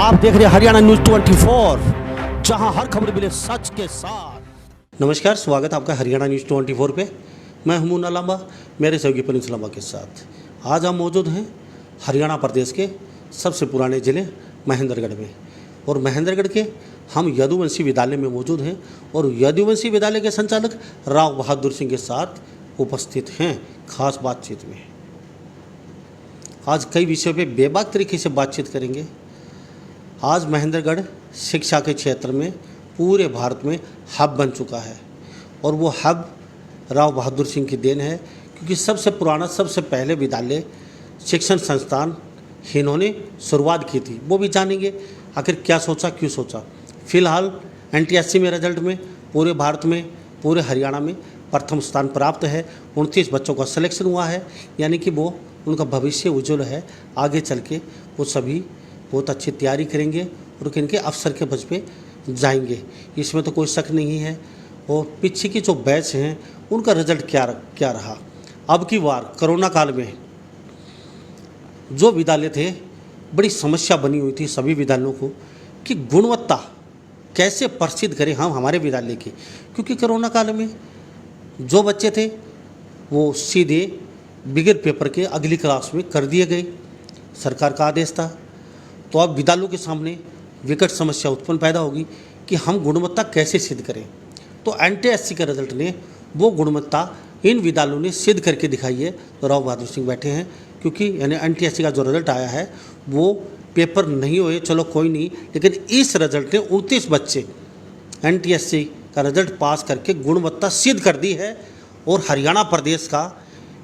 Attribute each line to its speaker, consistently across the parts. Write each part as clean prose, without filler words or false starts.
Speaker 1: आप देख रहे हैं हरियाणा न्यूज 24, जहां हर खबर मिले सच के साथ। नमस्कार, स्वागत है आपका हरियाणा न्यूज 24 पे। मैं हूं मुन्ना लांबा, मेरे सहयोगी प्रिंस लांबा के साथ। आज हम मौजूद हैं हरियाणा प्रदेश के सबसे पुराने ज़िले महेंद्रगढ़ में, और महेंद्रगढ़ के हम यदुवंशी विद्यालय में मौजूद हैं और यदुवंशी विद्यालय के संचालक राव बहादुर सिंह के साथ उपस्थित हैं खास बातचीत में। आज कई विषयों पे बेबाक तरीके से बातचीत करेंगे। आज महेंद्रगढ़ शिक्षा के क्षेत्र में पूरे भारत में हब बन चुका है, और वो हब राव बहादुर सिंह की देन है, क्योंकि सबसे पुराना सबसे पहले विद्यालय शिक्षण संस्थान इन्होंने शुरुआत की थी। वो भी जानेंगे आखिर क्या सोचा, क्यों सोचा। फिलहाल NTSC में रिजल्ट में पूरे भारत में, पूरे हरियाणा में प्रथम स्थान प्राप्त है। 29 बच्चों का सिलेक्शन हुआ है, यानी कि वो उनका भविष्य उज्जवल है। आगे चल के वो सभी बहुत अच्छी तैयारी करेंगे और इनके अफसर के पद पे जाएंगे, इसमें तो कोई शक नहीं है। और पीछे की जो बैच हैं उनका रिजल्ट क्या रहा। अब की बार कोरोना काल में जो विद्यालय थे, बड़ी समस्या बनी हुई थी सभी विद्यालयों को कि गुणवत्ता कैसे प्रसिद्ध करें हम हमारे विद्यालय की, क्योंकि कोरोना काल में जो बच्चे थे वो सीधे बगैर पेपर के अगली क्लास में कर दिए गए, सरकार का आदेश था। तो अब विद्यालयों के सामने विकट समस्या उत्पन्न पैदा होगी कि हम गुणवत्ता कैसे सिद्ध करें। तो NTSC के रिजल्ट ने वो गुणवत्ता इन विद्यालयों ने सिद्ध करके दिखाई है। तो राव बहादुर सिंह बैठे हैं, क्योंकि यानी NTSC का जो रिजल्ट आया है वो पेपर नहीं हुए, चलो कोई नहीं, लेकिन इस रिजल्ट ने 29 बच्चे NTSC का रिजल्ट पास करके गुणवत्ता सिद्ध कर दी है। और हरियाणा प्रदेश का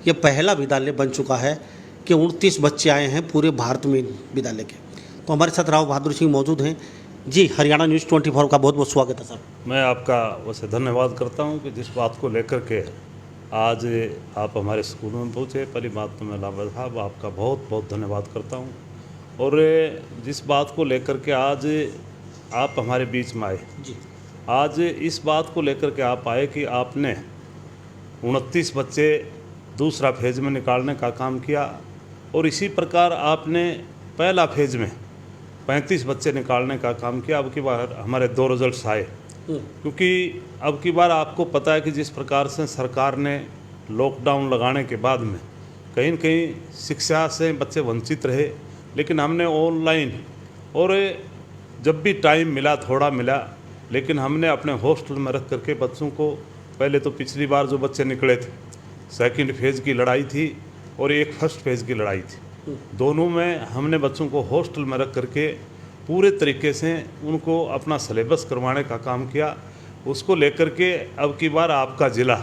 Speaker 1: ये पहला विद्यालय बन चुका है कि 29 बच्चे आए हैं पूरे भारत में विद्यालय के। तो हमारे साथ राव बहादुर सिंह मौजूद हैं जी। हरियाणा न्यूज़ 24 का बहुत बहुत स्वागत है सर।
Speaker 2: मैं आपका वैसे धन्यवाद करता हूं कि जिस बात को लेकर के आज आप हमारे स्कूल में पहुंचे, पहली बात तो मैं लांबा साहब आपका बहुत बहुत धन्यवाद करता हूं। और जिस बात को लेकर के आज आप हमारे बीच में आए
Speaker 1: जी,
Speaker 2: आज इस बात को लेकर के आप आए कि आपने 29 बच्चे दूसरा फेज़ में निकालने का काम किया, और इसी प्रकार आपने पहला फेज़ में 35 बच्चे निकालने का काम किया। अब की बार हमारे 2 रिजल्ट्स आए, क्योंकि अब की बार आपको पता है कि जिस प्रकार से सरकार ने लॉकडाउन लगाने के बाद में कहीं न कहीं शिक्षा से बच्चे वंचित रहे, लेकिन हमने ऑनलाइन और जब भी टाइम मिला थोड़ा मिला, लेकिन हमने अपने हॉस्टल में रख करके बच्चों को, पहले तो पिछली बार जो बच्चे निकले थे सेकंड फेज़ की लड़ाई थी और एक फर्स्ट फेज़ की लड़ाई थी, दोनों में हमने बच्चों को हॉस्टल में रख करके पूरे तरीके से उनको अपना सिलेबस करवाने का काम किया। उसको लेकर के अब की बार आपका ज़िला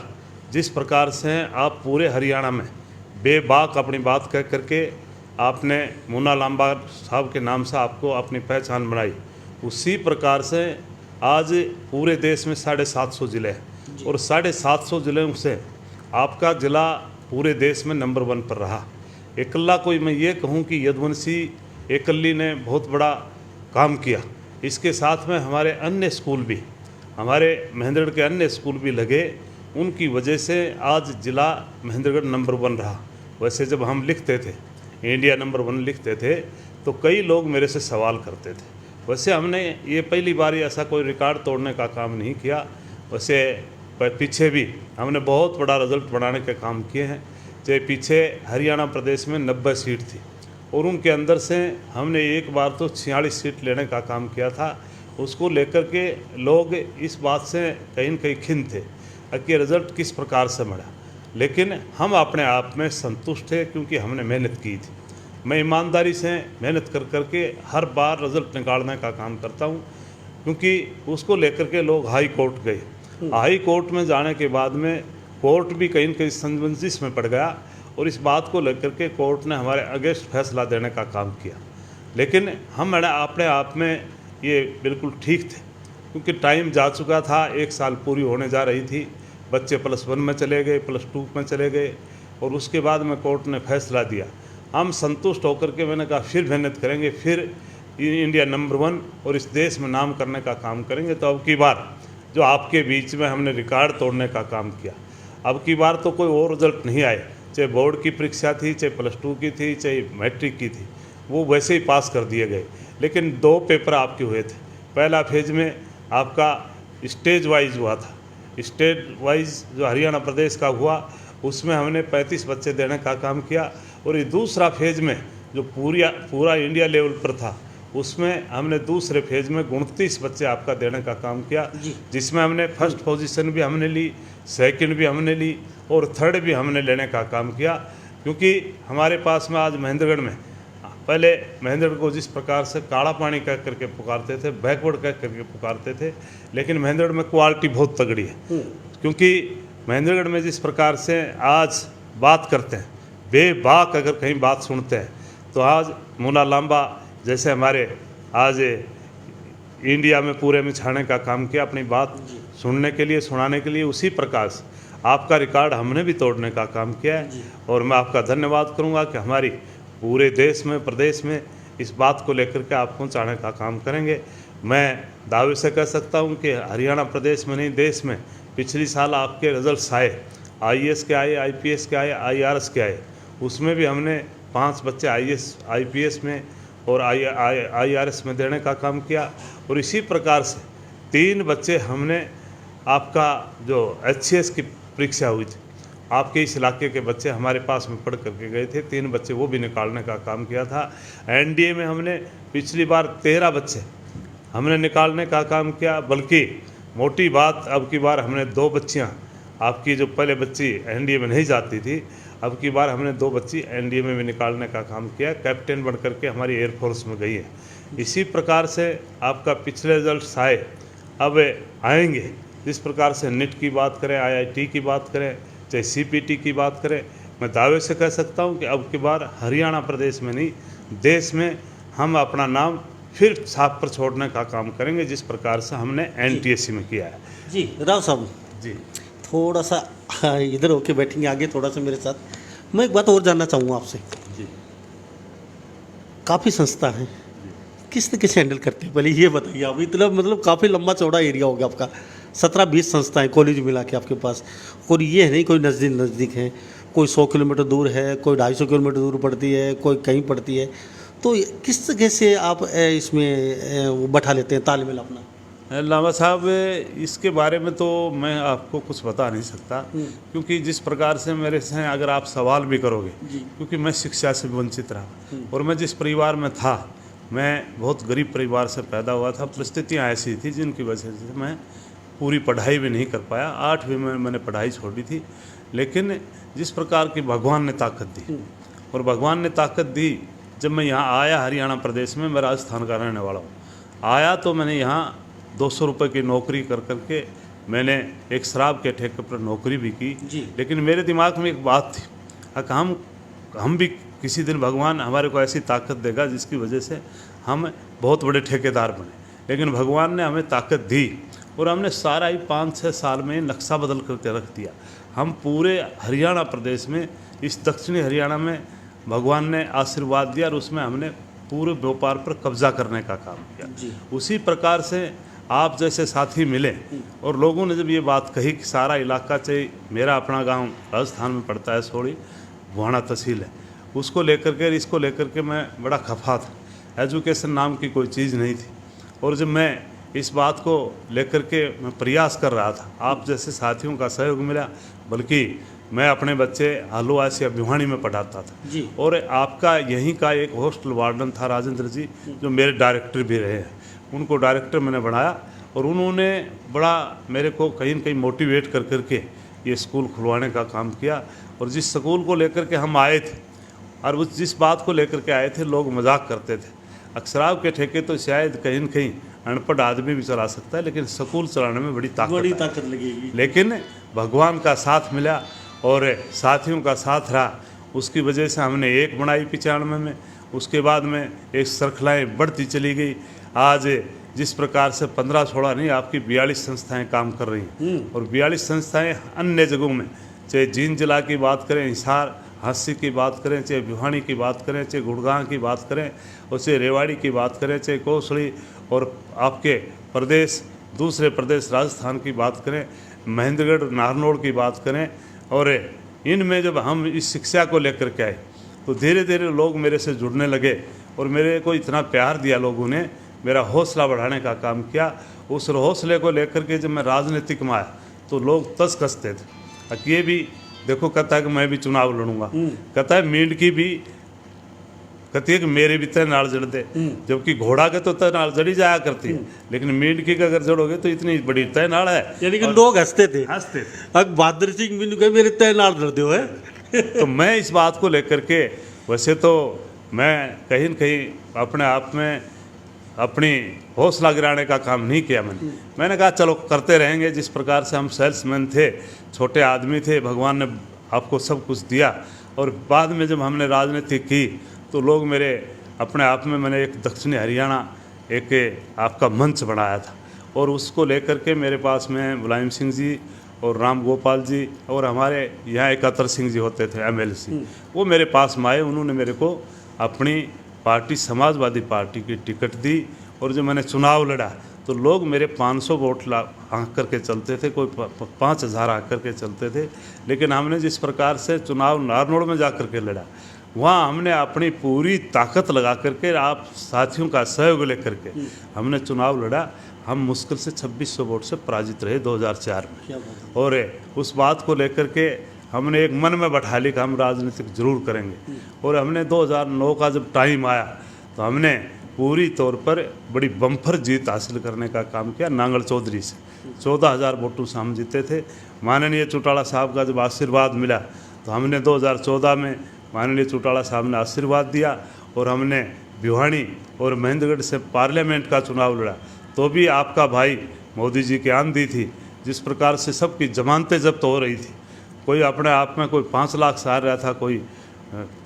Speaker 2: जिस प्रकार से आप पूरे हरियाणा में बेबाक अपनी बात कह करके आपने मुन्ना लांबा साहब के नाम से आपको अपनी पहचान बनाई, उसी प्रकार से आज पूरे देश में 750 ज़िले हैं, और 750 ज़िलों से आपका ज़िला पूरे देश में नंबर 1 पर रहा। इकल्ला कोई मैं ये कहूँ कि यदुवंशी एकल्ली ने बहुत बड़ा काम किया। इसके साथ में हमारे अन्य स्कूल भी, हमारे महेंद्रगढ़ के अन्य स्कूल भी लगे, उनकी वजह से आज ज़िला महेंद्रगढ़ नंबर 1 रहा। वैसे जब हम लिखते थे इंडिया नंबर 1 लिखते थे तो कई लोग मेरे से सवाल करते थे। वैसे हमने ये पहली बार ऐसा कोई रिकॉर्ड तोड़ने का काम नहीं किया, वैसे पीछे भी हमने बहुत बड़ा रिजल्ट बनाने के काम किए हैं। जो पीछे हरियाणा प्रदेश में 90 सीट थी, और उनके अंदर से हमने एक बार तो 46 सीट लेने का काम किया था। उसको लेकर के लोग इस बात से कहीं न कहीं खिन्न थे कि रिज़ल्ट किस प्रकार से मिला, लेकिन हम अपने आप में संतुष्ट थे, क्योंकि हमने मेहनत की थी। मैं ईमानदारी से मेहनत कर करके हर बार रिज़ल्ट निकालने का काम करता हूँ, क्योंकि उसको लेकर के लोग हाई कोर्ट गए। हाई कोर्ट में जाने के बाद में कोर्ट भी कहीं न कहीं संबंधित में पड़ गया, और इस बात को लेकर के कोर्ट ने हमारे अगेंस्ट फैसला देने का काम किया। लेकिन हम अपने आप में ये बिल्कुल ठीक थे, क्योंकि टाइम जा चुका था, 1 साल पूरी होने जा रही थी, बच्चे +1 में चले गए, +2 में चले गए, और उसके बाद में कोर्ट ने फैसला दिया। हम संतुष्ट होकर के मैंने कहा फिर मेहनत करेंगे, फिर इंडिया नंबर 1 और इस देश में नाम करने का काम करेंगे। तो अब की बार जो आपके बीच में हमने रिकॉर्ड तोड़ने का काम किया। अब की बार तो कोई और रिजल्ट नहीं आए, चाहे बोर्ड की परीक्षा थी, चाहे +2 की थी, चाहे मैट्रिक की थी, वो वैसे ही पास कर दिए गए। लेकिन 2 पेपर आपके हुए थे। पहला फेज में आपका स्टेज वाइज हुआ था। स्टेट वाइज जो हरियाणा प्रदेश का हुआ उसमें हमने 35 बच्चे देने का काम किया। और ये दूसरा फेज में जो पूरा इंडिया लेवल पर था उसमें हमने दूसरे फेज में 29 बच्चे आपका देने का काम किया, जिसमें हमने फर्स्ट पोजीशन भी हमने ली, सेकंड भी हमने ली और थर्ड भी हमने लेने का काम किया। क्योंकि हमारे पास में आज महेंद्रगढ़ में, पहले महेंद्रगढ़ को जिस प्रकार से काला पानी कह करके पुकारते थे, बैकवर्ड कह करके पुकारते थे, लेकिन महेंद्रगढ़ में क्वालिटी बहुत तगड़ी है। क्योंकि महेंद्रगढ़ में जिस प्रकार से आज बात करते हैं, बेबाक अगर कहीं बात सुनते हैं, तो आज मुन्ना लांबा जैसे हमारे आज इंडिया में पूरे में छाने का काम किया अपनी बात सुनने के लिए, सुनाने के लिए। उसी प्रकार से आपका रिकॉर्ड हमने भी तोड़ने का काम किया है। और मैं आपका धन्यवाद करूंगा कि हमारी पूरे देश में, प्रदेश में इस बात को लेकर के आप पहुँचाने का काम करेंगे। मैं दावे से कह सकता हूं कि हरियाणा प्रदेश में नहीं, देश में पिछली साल आपके रिजल्ट्स आए, IAS के आए, IPS के आए, IRS के आए। उसमें भी हमने 5 बच्चे IAS IPS में और IRS में देने का काम किया। और इसी प्रकार से 3 बच्चे हमने आपका जो HCS की परीक्षा हुई थी, आपके इस इलाके के बच्चे हमारे पास में पढ़ करके गए थे, 3 बच्चे वो भी निकालने का काम किया था। NDA में हमने पिछली बार 13 बच्चे हमने निकालने का काम किया। बल्कि मोटी बात, अब की बार हमने 2 बच्चियाँ, आपकी जो पहले बच्ची NDA में नहीं जाती थी, अब की बार हमने 2 बच्ची NDA में भी निकालने का काम किया। कैप्टन बन करके हमारी एयरफोर्स में गई है। इसी प्रकार से आपका पिछले रिजल्ट्स आए, अब आएंगे। जिस प्रकार से NET की बात करें, IIT की बात करें, चाहे CPT की बात करें, मैं दावे से कह सकता हूं कि अब की बार हरियाणा प्रदेश में नहीं, देश में हम अपना नाम फिर छाप पर छोड़ने का काम करेंगे, जिस प्रकार से हमने NTSC में किया है।
Speaker 1: जी राव साहब,
Speaker 2: जी
Speaker 1: थोड़ा सा इधर होके बैठेंगे आगे थोड़ा सा मेरे साथ। मैं एक बात और जानना चाहूँगा आपसे।
Speaker 2: जी
Speaker 1: काफ़ी संस्था हैं, किस तरीके से हैंडल करते हैं, पहले ये बताइए आप। इतना मतलब काफ़ी लंबा चौड़ा एरिया हो गया आपका, 17-20 संस्थाएं कॉलेज मिला के आपके पास। और ये है नहीं कोई नज़दीक है, कोई 100 किलोमीटर दूर है, कोई 250 किलोमीटर दूर पड़ती है, कोई कहीं पड़ती है। तो किस तरह से आप इसमें वो बैठा लेते हैं तालमेल अपना?
Speaker 2: लांबा साहब, इसके बारे में तो मैं आपको कुछ बता नहीं सकता, क्योंकि जिस प्रकार से मेरे से अगर आप सवाल भी करोगे, क्योंकि मैं शिक्षा से वंचित रहा और मैं जिस परिवार में था, मैं बहुत गरीब परिवार से पैदा हुआ था। परिस्थितियाँ ऐसी थी जिनकी वजह से मैं पूरी पढ़ाई भी नहीं कर पाया। 8वीं में मैंने पढ़ाई छोड़ी थी। लेकिन जिस प्रकार की भगवान ने ताकत दी, और भगवान ने ताकत दी, जब मैं यहाँ आया हरियाणा प्रदेश में, मैं राजस्थान का रहने वाला हूँ, आया तो मैंने यहाँ 200 रुपये की नौकरी कर करके मैंने एक शराब के ठेके पर नौकरी भी की। लेकिन मेरे दिमाग में एक बात थी, हम भी किसी दिन भगवान हमारे को ऐसी ताकत देगा जिसकी वजह से हम बहुत बड़े ठेकेदार बने। लेकिन भगवान ने हमें ताकत दी और हमने सारा ही 5-6 साल में नक्शा बदल करके रख दिया। हम पूरे हरियाणा प्रदेश में, इस दक्षिणी हरियाणा में भगवान ने आशीर्वाद दिया और उसमें हमने पूरे व्यापार पर कब्जा करने का काम किया। उसी प्रकार से आप जैसे साथी मिले और लोगों ने जब ये बात कही कि सारा इलाका, चाहे मेरा अपना गांव राजस्थान में पड़ता है, सोड़ी भुआना तहसील है, उसको लेकर के, इसको लेकर के मैं बड़ा खफा था। एजुकेशन नाम की कोई चीज़ नहीं थी। और जब मैं इस बात को लेकर के मैं प्रयास कर रहा था, आप जैसे साथियों का सहयोग मिला। बल्कि मैं अपने बच्चे हल्द्वानी या भिवानी में पढ़ाता था और आपका यहीं का एक हॉस्टल वार्डन था राजेंद्र जी, जो मेरे डायरेक्टर भी रहे हैं। उनको डायरेक्टर मैंने बनाया और उन्होंने बड़ा मेरे को कहीं न कहीं मोटिवेट कर करके ये स्कूल खुलवाने का काम किया। और जिस स्कूल को लेकर के हम आए थे और उस जिस बात को लेकर के आए थे, लोग मजाक करते थे। शराब के ठेके तो शायद कहीं न कहीं अनपढ़ आदमी भी चला सकता है, लेकिन स्कूल चलाने में बड़ी ताकत
Speaker 1: लगेगी।
Speaker 2: लेकिन भगवान का साथ मिला और साथियों का साथ रहा, उसकी वजह से हमने एक बनाई 95 में। उसके बाद में एक श्रृंखलाएँ बढ़ती चली गई। आज जिस प्रकार से 15-16 नहीं, आपकी 42 संस्थाएं काम कर रही हैं और 42 संस्थाएं अन्य जगहों में, चाहे जींद जिला की बात करें, हिसार हांसी की बात करें, चाहे भिवानी की बात करें, चाहे गुड़गांव की बात करें, और चाहे रेवाड़ी की बात करें, चाहे कौशली, और आपके प्रदेश, दूसरे प्रदेश राजस्थान की बात करें, महेंद्रगढ़ नारनौल की बात करें। और इनमें जब हम इस शिक्षा को लेकर के आए तो धीरे धीरे लोग मेरे से जुड़ने लगे और मेरे को इतना प्यार दिया लोगों ने, मेरा हौसला बढ़ाने का काम किया। उस हौसले को लेकर के जब मैं राजनीतिक में आया तो लोग तस कसते थे कि ये भी देखो, कहता है कि मैं भी चुनाव लड़ूंगा, कहता है मींड की भी कहती है कि मेरे भी तय नाल जड़ दे, जबकि घोड़ा के तो तय नाल जड़ी जाया करती है, लेकिन मींड की का अगर जड़ोगे तो इतनी बड़ी तय नाल है।
Speaker 1: यानी कि लोग हंसते थे।
Speaker 2: अब
Speaker 1: बहादुर सिंह भी कहे मेरे तय नाल जड़ दो है।
Speaker 2: तो मैं इस बात को लेकर के, वैसे तो मैं कहीं न कहीं अपने आप में अपनी हौसला गिराने का काम नहीं किया। मैंने कहा चलो करते रहेंगे। जिस प्रकार से हम सेल्समैन थे, छोटे आदमी थे, भगवान ने आपको सब कुछ दिया। और बाद में जब हमने राजनीति की तो लोग मेरे अपने आप में, मैंने एक दक्षिणी हरियाणा एक आपका मंच बनाया था, और उसको लेकर के मेरे पास में मुलायम सिंह जी और राम गोपाल जी और हमारे यहाँ एकत्र सिंह जी होते थे MLC, वो मेरे पास में आए। उन्होंने मेरे को अपनी पार्टी समाजवादी पार्टी की टिकट दी, और जब मैंने चुनाव लड़ा तो लोग मेरे 500 वोट आँक करके चलते थे, कोई 5000 आँक करके चलते थे। लेकिन हमने जिस प्रकार से चुनाव नारनौल में जा कर के लड़ा, वहाँ हमने अपनी पूरी ताकत लगा करके, आप साथियों का सहयोग लेकर के हमने चुनाव लड़ा। हम मुश्किल से 2600 वोट से पराजित रहे 2004 में। और उस बात को लेकर के हमने एक मन में बैठा ली कि हम राजनीतिक जरूर करेंगे। और हमने 2009 का जब टाइम आया तो हमने पूरी तौर पर बड़ी बम्पर जीत हासिल करने का काम किया। नांगल चौधरी से 14,000 वोटों से हम जीते थे। माननीय चौटाला साहब का जब आशीर्वाद मिला तो हमने 2014 में माननीय चौटाला साहब ने आशीर्वाद दिया, और हमने भिवानी और महेंद्रगढ़ से पार्लियामेंट का चुनाव लड़ा। तो भी आपका भाई मोदी जी की आंधी थी। जिस प्रकार से सबकी जमानतें जब्त हो रही थी, कोई अपने आप में कोई 5 लाख से हार रहा था, कोई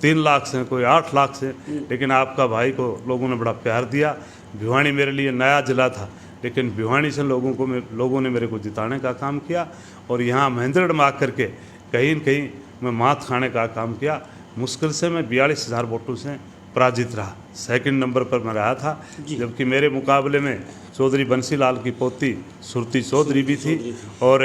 Speaker 2: 3 लाख से, कोई 8 लाख से, लेकिन आपका भाई को लोगों ने बड़ा प्यार दिया। भिवानी मेरे लिए नया जिला था, लेकिन भिवानी से लोगों ने मेरे को जिताने का काम किया। और यहाँ महेंद्रगढ़ में आकर के कहीं न कहीं मैं मात खाने का काम किया। मुश्किल से मैं 42,000 वोटों से पराजित रहा। सेकंड नंबर पर मैं रहा था, जबकि मेरे मुकाबले में चौधरी बंसीलाल की पोती सुरती चौधरी भी थी, और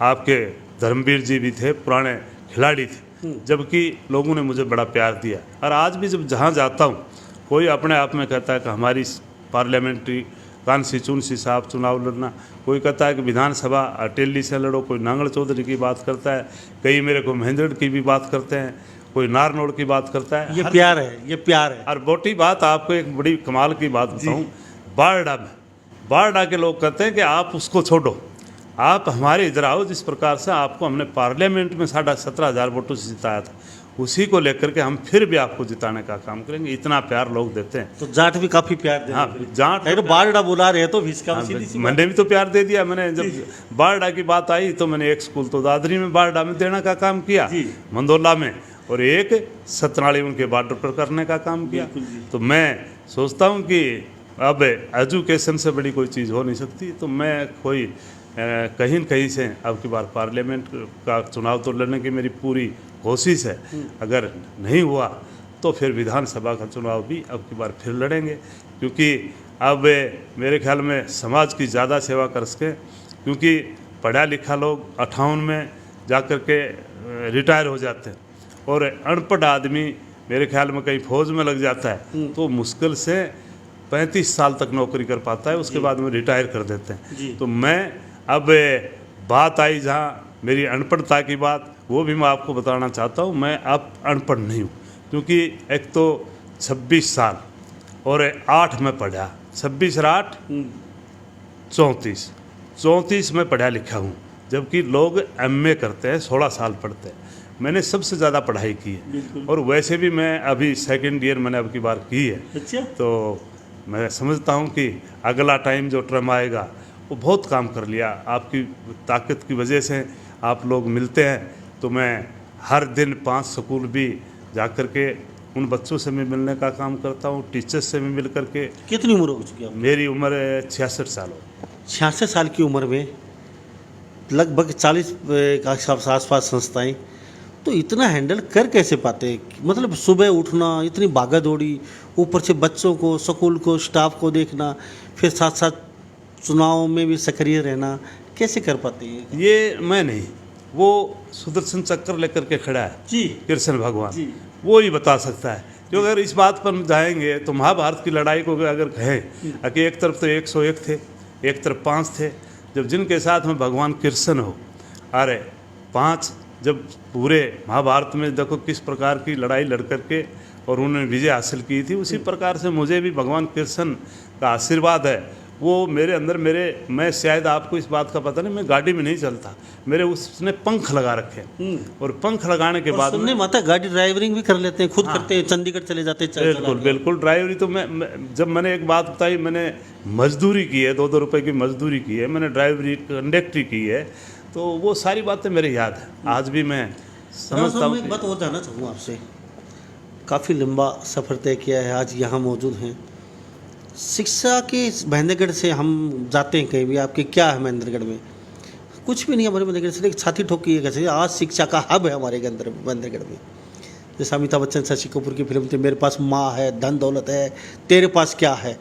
Speaker 2: आपके धर्मवीर जी भी थे, पुराने खिलाड़ी थे। जबकि लोगों ने मुझे बड़ा प्यार दिया। और आज भी जब जहाँ जाता हूँ, कोई अपने आप में कहता है कि हमारी पार्लियामेंट्री कॉन्स्टिट्यूंसी साहब चुनाव लड़ना, कोई कहता है कि विधानसभा अटेली से लड़ो, कोई नांगल चौधरी की बात करता है, कई मेरे को महेंद्रगढ़ की भी बात करते हैं, कोई नारनौल की बात करता है।
Speaker 1: ये प्यार है, ये प्यार है।
Speaker 2: और बोटी बात आपको एक बड़ी कमाल की बात बताऊं, बारडा के लोग कहते हैं कि आप उसको छोड़ो, आप हमारे इधर आओ। जिस प्रकार से आपको हमने पार्लियामेंट में 17,500 वोटों से जिताया था, उसी को लेकर के हम फिर भी आपको जिताने का काम करेंगे। इतना प्यार लोग देते हैं।
Speaker 1: तो जाट भी काफी प्यार दे।
Speaker 2: हाँ, जाट
Speaker 1: तो बारडा बुला रहे तो
Speaker 2: मैंने भी तो प्यार दे दिया। मैंने जब बारडा की बात आई तो मैंने एक स्कूल तो दादरी में बारडा में देने का काम किया, मंदोला में, और एक सतनाली उनके बॉर्डर पर करने का काम किया। तो मैं सोचता हूँ कि अब एजुकेशन से बड़ी कोई चीज़ हो नहीं सकती। तो मैं कोई कहीं न कहीं से अब की बार पार्लियामेंट का चुनाव तो लड़ने की मेरी पूरी कोशिश है। अगर नहीं हुआ तो फिर विधानसभा का चुनाव भी अब की बार फिर लड़ेंगे, क्योंकि अब मेरे ख्याल में समाज की ज़्यादा सेवा कर सकें। क्योंकि पढ़ा लिखा लोग 58 में जा कर के रिटायर हो जाते हैं, और अनपढ़ आदमी मेरे ख्याल में कहीं फौज में लग जाता है तो मुश्किल से 35 साल तक नौकरी कर पाता है, उसके बाद में रिटायर कर देते हैं। तो मैं अब बात आई जहाँ मेरी अनपढ़ता की बात, वो भी मैं आपको बताना चाहता हूँ। मैं अब अनपढ़ नहीं हूँ, क्योंकि एक तो 26 साल और 8 में पढ़ा, 26 और 8 34 में पढ़ा लिखा हूँ। जबकि लोग MA करते हैं, 16 साल पढ़ते हैं। मैंने सबसे ज़्यादा पढ़ाई की है, और वैसे भी मैं अभी सेकेंड ईयर मैंने अब की बार की है।
Speaker 1: अच्छा।
Speaker 2: तो मैं समझता हूँ कि अगला टाइम जो टर्म आएगा वो बहुत काम कर लिया। आपकी ताकत की वजह से आप लोग मिलते हैं, तो मैं हर दिन 5 स्कूल भी जा कर के उन बच्चों से भी मिलने का काम करता हूँ, टीचर्स से भी मिल कर के।
Speaker 1: कितनी उम्र हो चुकी है?
Speaker 2: मेरी उम्र 66 साल हो।
Speaker 1: 66 साल की उम्र में लगभग 40 के आसपास संस्थाएं, तो इतना हैंडल कर कैसे पाते? मतलब सुबह उठना, इतनी भागा दौड़ी, ऊपर से बच्चों को, स्कूल को, स्टाफ को देखना, फिर साथ साथ चुनाव में भी सक्रिय रहना, कैसे कर पाते हैं?
Speaker 2: ये मैं नहीं, वो सुदर्शन चक्र लेकर के खड़ा है
Speaker 1: जी,
Speaker 2: कृष्ण भगवान, वो ही बता सकता है जो अगर इस बात पर जाएंगे तो महाभारत की लड़ाई को अगर कहें कि एक तरफ तो 101 थे, एक तरफ 5 थे, जब जिनके साथ में भगवान कृष्ण हो, अरे 5 जब पूरे महाभारत में देखो किस प्रकार की लड़ाई लड़ करके और उन्होंने विजय हासिल की थी, उसी प्रकार से मुझे भी भगवान कृष्ण का आशीर्वाद है वो मेरे अंदर। मैं शायद आपको इस बात का पता नहीं, मैं गाड़ी में नहीं चलता, मेरे उसने पंख लगा रखे और पंख लगाने के बाद
Speaker 1: सुनने माता गाड़ी ड्राइवरिंग भी कर लेते हैं, खुद करते हैं, चंडीगढ़ चले जाते हैं,
Speaker 2: बिल्कुल बिल्कुल ड्राइवरी तो मैं जब मैंने एक बात बताई, मैंने मजदूरी की है, 2-2 रुपए की मजदूरी की है, मैंने ड्राइवरी कंडक्टरी की है, तो वो सारी बातें मेरे याद है, आज भी मैं समझता हूँ।
Speaker 1: एक बात और जानना चाहूँगा आपसे, काफ़ी लंबा सफ़र तय किया है, आज यहाँ मौजूद हैं। शिक्षा के इस महेंद्रगढ़ से हम जाते हैं कहीं भी, आपके क्या है महेंद्रगढ़ में? कुछ भी नहीं हमारे महेंद्रगढ़ से, एक छाती ठोक के कैसे आज शिक्षा का हब है हमारे अंदर महेंद्रगढ़ में। जैसे अमिताभ बच्चन शशि कपूर की फिल्म थी मेरे पास माँ है धन दौलत है तेरे पास क्या है,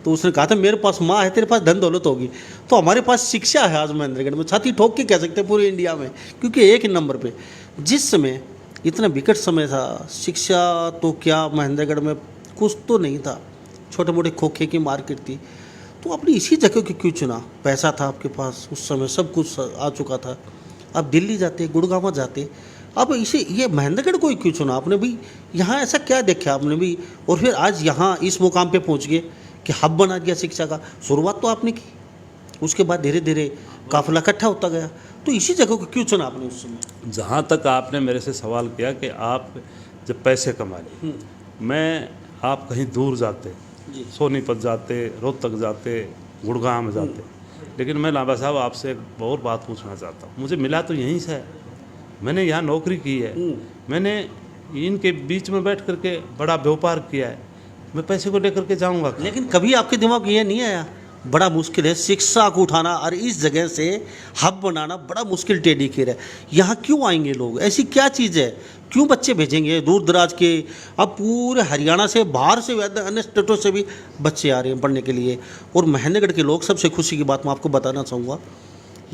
Speaker 1: तो उसने कहा था मेरे पास माँ है तेरे पास धन दौलत होगी, तो हमारे पास शिक्षा है आज महेंद्रगढ़ में, छाती ठोक के कह सकते हैं पूरे इंडिया में, क्योंकि एक ही नंबर पे जिस समय इतना विकट समय था, शिक्षा तो क्या महेंद्रगढ़ में कुछ तो नहीं था, छोटे मोटे खोखे की मार्केट थी, तो आपने इसी जगह को क्यों चुना? पैसा था आपके पास उस समय, सब कुछ आ चुका था, आप दिल्ली जाते, गुड़गांव जाते, अब इसे ये महेंद्रगढ़ को ही क्यों चुना आपने भी? यहाँ ऐसा क्या देखा आपने भी और फिर आज यहाँ इस मुकाम पे पहुँच गए कि हब बना दिया शिक्षा का? शुरुआत तो आपने की, उसके बाद धीरे धीरे काफिला इकट्ठा होता गया, तो इसी जगह को क्यों चुना आपने उस समय?
Speaker 2: जहाँ तक आपने मेरे से सवाल किया कि आप जब पैसे कमा लिए, मैं आप कहीं दूर जाते, सोनीपत जाते, रोहतक जाते, गुड़गांव में जाते, लेकिन मैं लांबा साहब आपसे एक और बात पूछना चाहता हूँ। मुझे मिला तो यहीं से है, मैंने यहाँ नौकरी की है, मैंने इनके बीच में बैठ करके बड़ा व्यापार किया है, मैं पैसे को लेकर के जाऊँगा।
Speaker 1: लेकिन कभी आपके दिमाग में ये नहीं आया बड़ा मुश्किल है शिक्षा को उठाना और इस जगह से हब बनाना, बड़ा मुश्किल टेढ़ी खीर है, यहाँ क्यों आएंगे लोग? ऐसी क्या चीज़ है, क्यों बच्चे भेजेंगे दूर दराज के? अब पूरे हरियाणा से, बाहर से, अन्य स्टेटों से भी बच्चे आ रहे हैं पढ़ने के लिए, और महेंद्रगढ़ के लोग, सबसे खुशी की बात मैं आपको बताना चाहूँगा,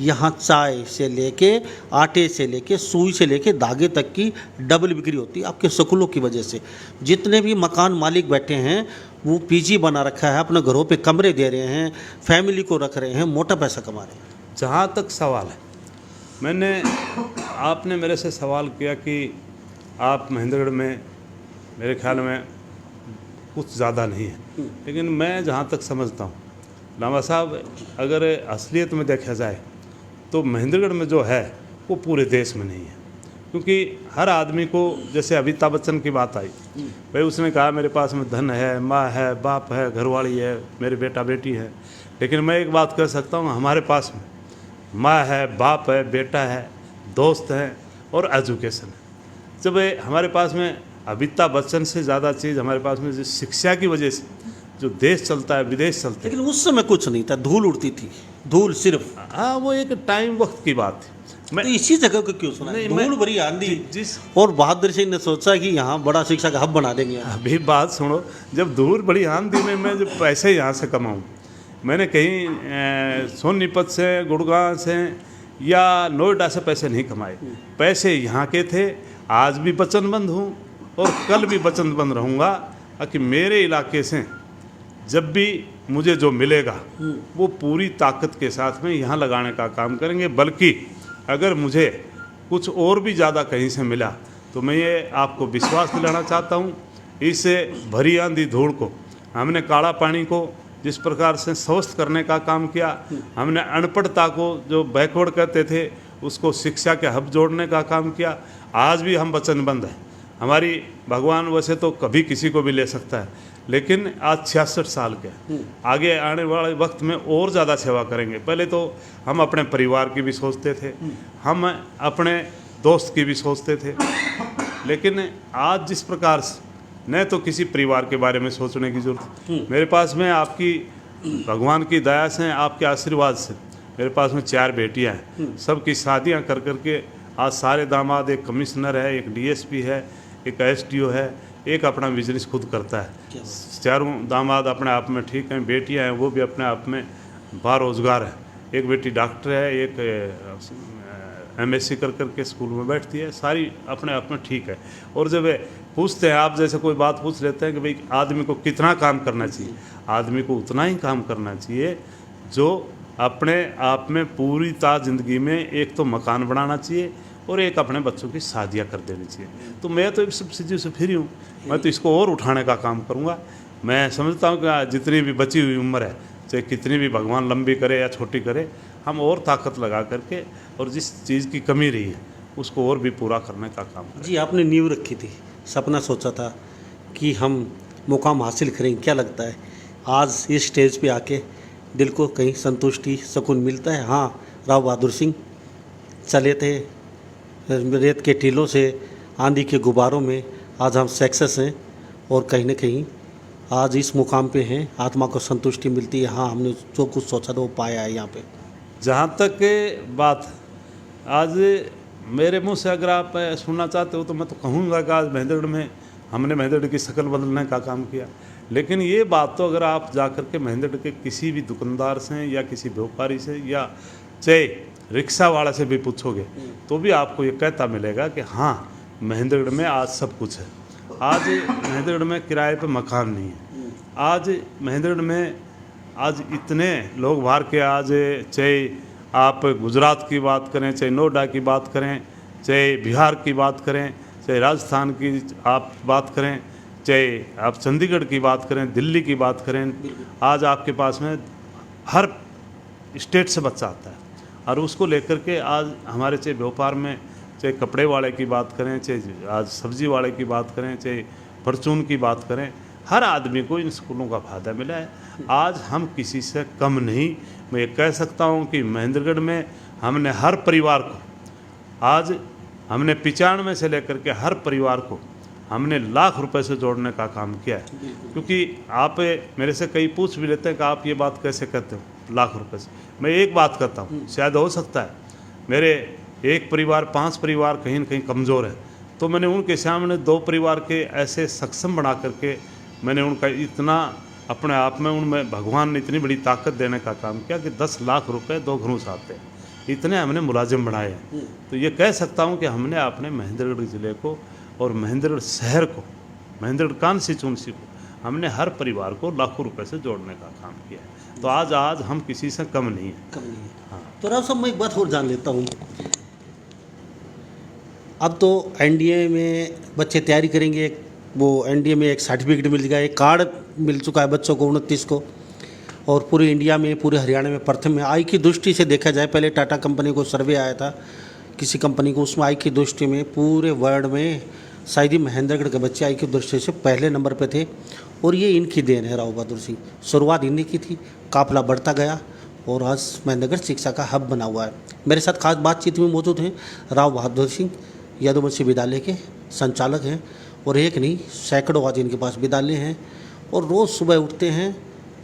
Speaker 1: यहाँ चाय से लेके, आटे से लेके, सुई से लेके, धागे तक की डबल बिक्री होती है आपके स्कूलों की वजह से। जितने भी मकान मालिक बैठे हैं वो पीजी बना रखा है, अपने घरों पे कमरे दे रहे हैं, फैमिली को रख रहे हैं, मोटा पैसा कमा रहे हैं।
Speaker 2: जहाँ तक सवाल है, आपने मेरे से सवाल किया कि आप महेंद्रगढ़ में, मेरे ख्याल में कुछ ज़्यादा नहीं है, लेकिन मैं जहाँ तक समझता हूँ लामा साहब, अगर असलियत में देखा जाए तो महेंद्रगढ़ में जो है वो पूरे देश में नहीं है, क्योंकि हर आदमी को, जैसे अमिताभ बच्चन की बात आई भाई, उसने कहा मेरे पास में धन है, माँ है, बाप है, घरवाली है, मेरे बेटा बेटी है, लेकिन मैं एक बात कह सकता हूँ, हमारे पास में माँ है, बाप है, बेटा है, दोस्त हैं और एजुकेशन है। जब हमारे पास में अमिताभ बच्चन से ज़्यादा चीज़ हमारे पास में जो शिक्षा की वजह से जो देश चलता है, विदेश चलते हैं,
Speaker 1: लेकिन उस समय कुछ नहीं था, धूल उड़ती थी, धूल सिर्फ।
Speaker 2: हाँ, वो एक टाइम वक्त की बात थी।
Speaker 1: तो इसी जगह को क्यों सुना? धूल भरी आंधी
Speaker 2: जिस
Speaker 1: और बहादुर सिंह ने सोचा कि यहाँ बड़ा शिक्षा का हब बना देंगे।
Speaker 2: अभी बात सुनो, जब धूल बड़ी आंधी में मैं जब पैसे यहाँ से कमाऊँ, मैंने कहीं सोनीपत से, गुड़गांव से या नोएडा से पैसे नहीं कमाए, पैसे यहाँ के थे। आज भी वचनबद्ध हूँ और कल भी वचनबद्ध रहूँगा कि मेरे इलाके से जब भी मुझे जो मिलेगा वो पूरी ताकत के साथ में यहाँ लगाने का काम करेंगे। बल्कि अगर मुझे कुछ और भी ज़्यादा कहीं से मिला तो मैं ये आपको विश्वास दिलाना चाहता हूँ, इस भरी आंधी धूल को, हमने काला पानी को जिस प्रकार से स्वस्थ करने का काम किया, हमने अनपढ़ता को जो बैकवर्ड कहते थे उसको शिक्षा के हब जोड़ने का काम किया। आज भी हम वचनबद्ध हैं। हमारी भगवान वैसे तो कभी किसी को भी ले सकता है, लेकिन आज 66 साल के, आगे आने वाले वक्त में और ज़्यादा सेवा करेंगे। पहले तो हम अपने परिवार की भी सोचते थे, हम अपने दोस्त की भी सोचते थे, लेकिन आज जिस प्रकार से न तो किसी परिवार के बारे में सोचने की जरूरत, मेरे पास में आपकी भगवान की दया से, आपके आशीर्वाद से मेरे पास में 4 बेटियां हैं, सबकी शादियां कर करके आज सारे दामाद, एक कमिश्नर है, एक डीएसपी है, एक एसडीओ है, एक अपना बिजनेस खुद करता है। चारों दामाद अपने आप में ठीक हैं, बेटियां हैं वो भी अपने आप में बारोजगार है। एक बेटी डॉक्टर है, एक एमएससी कर करके स्कूल में बैठती है, सारी अपने आप में ठीक है। और जब पूछते हैं, आप जैसे कोई बात पूछ लेते हैं कि भाई आदमी को कितना काम करना चाहिए। आदमी को उतना ही काम करना चाहिए जो अपने आप में पूरी ज़िंदगी में एक तो मकान बनाना चाहिए और एक अपने बच्चों की शादियाँ कर देनी चाहिए। तो मैं तो इस सब चीज़ों से फ्री हूँ, मैं तो इसको और उठाने का काम करूँगा। मैं समझता हूँ कि जितनी भी बची हुई उम्र है, चाहे कितनी भी भगवान लंबी करे या छोटी करे, हम और ताकत लगा करके और जिस चीज़ की कमी रही है उसको और भी पूरा करने का काम करें।
Speaker 1: जी, आपने नींव रखी थी, सपना सोचा था कि हम मुकाम हासिल करेंगे। क्या लगता है आज इस स्टेज पे आके दिल को कहीं संतुष्टि सुकून मिलता है? हाँ, राव बहादुर सिंह चले थे रेत के टीलों से, आंधी के गुब्बारों में, आज हम सक्सेस हैं और कहीं ना कहीं आज इस मुकाम पे हैं, आत्मा को संतुष्टि मिलती है। हाँ, हमने जो कुछ सोचा था वो पाया है यहाँ पे।
Speaker 2: जहाँ तक बात आज मेरे मुंह से अगर आप सुनना चाहते हो तो मैं तो कहूँगा कि आज महेंद्रगढ़ में हमने महेंद्रगढ़ की शक्ल बदलने का काम किया। लेकिन ये बात तो अगर आप जा कर के महेंद्रगढ़ के किसी भी दुकानदार से या किसी व्यापारी से या चाहे रिक्शा वाला से भी पूछोगे तो भी आपको ये कहता मिलेगा कि हाँ, महेंद्रगढ़ में आज सब कुछ है। आज महेंद्रगढ़ में किराए पे मकान नहीं है। आज महेंद्रगढ़ में आज इतने लोग बाहर के, आज चाहे आप गुजरात की बात करें, चाहे नोएडा की बात करें, चाहे बिहार की बात करें, चाहे राजस्थान की आप बात करें, चाहे आप चंडीगढ़ की बात करें, दिल्ली की बात करें, आज आपके पास में हर स्टेट से बच्चा आता है। और उसको लेकर के आज हमारे चाहे व्यापार में, चाहे कपड़े वाले की बात करें, चाहे आज सब्जी वाले की बात करें, चाहे परचून की बात करें, हर आदमी को इन स्कूलों का फ़ायदा मिला है। आज हम किसी से कम नहीं। मैं ये कह सकता हूँ कि महेंद्रगढ़ में हमने हर परिवार को, आज हमने 95 से लेकर के हर परिवार को हमने लाख रुपए से जोड़ने का काम किया है। क्योंकि आप मेरे से कई पूछ भी लेते हैं कि आप ये बात कैसे कहते हो लाख रुपए से। मैं एक बात करता हूँ, शायद हो सकता है मेरे एक परिवार 5 परिवार कहीं न कहीं कमज़ोर है, तो मैंने उनके सामने 2 परिवार के ऐसे सक्षम बना करके मैंने उनका इतना अपने आप में उनमें भगवान ने इतनी बड़ी ताकत देने का काम किया कि 10 लाख रुपए 2 घरों से आते हैं, इतने हमने मुलाजिम बनाए हैं। तो ये कह सकता हूँ कि हमने अपने महेंद्रगढ़ ज़िले को और महेंद्रगढ़ शहर को, महेंद्रगढ़ कॉन्स्टिट्यूंसी को हमने हर परिवार को लाखों रुपए से जोड़ने का काम किया है। तो आज हम किसी से कम नहीं है।
Speaker 1: हाँ, तो राव साहब मैं एक बात और जान लेता हूँ। अब तो एनडीए में बच्चे तैयारी करेंगे, वो एनडीए में एक सर्टिफिकेट मिल गया, एक कार्ड मिल चुका है बच्चों को 29 को, और पूरे इंडिया में, पूरे हरियाणा में प्रथम है। आई की दृष्टि से देखा जाए, पहले टाटा कंपनी को सर्वे आया था किसी कंपनी को, उसमें आई की दृष्टि में पूरे वर्ल्ड में शायद ही महेंद्रगढ़ के बच्चे आई की दृष्टि से पहले नंबर पे थे। और ये इनकी देन है, राव बहादुर सिंह। शुरुआत इन्हीं की थी, काफिला बढ़ता गया और आज महेंद्रगढ़ शिक्षा का हब बना हुआ है। मेरे साथ खास बातचीत में मौजूद हैं राव बहादुर सिंह, यादववंशी विद्यालय के संचालक हैं, और एक नहीं सैकड़ों आज इनके पास विद्यालय हैं, और रोज़ सुबह उठते हैं,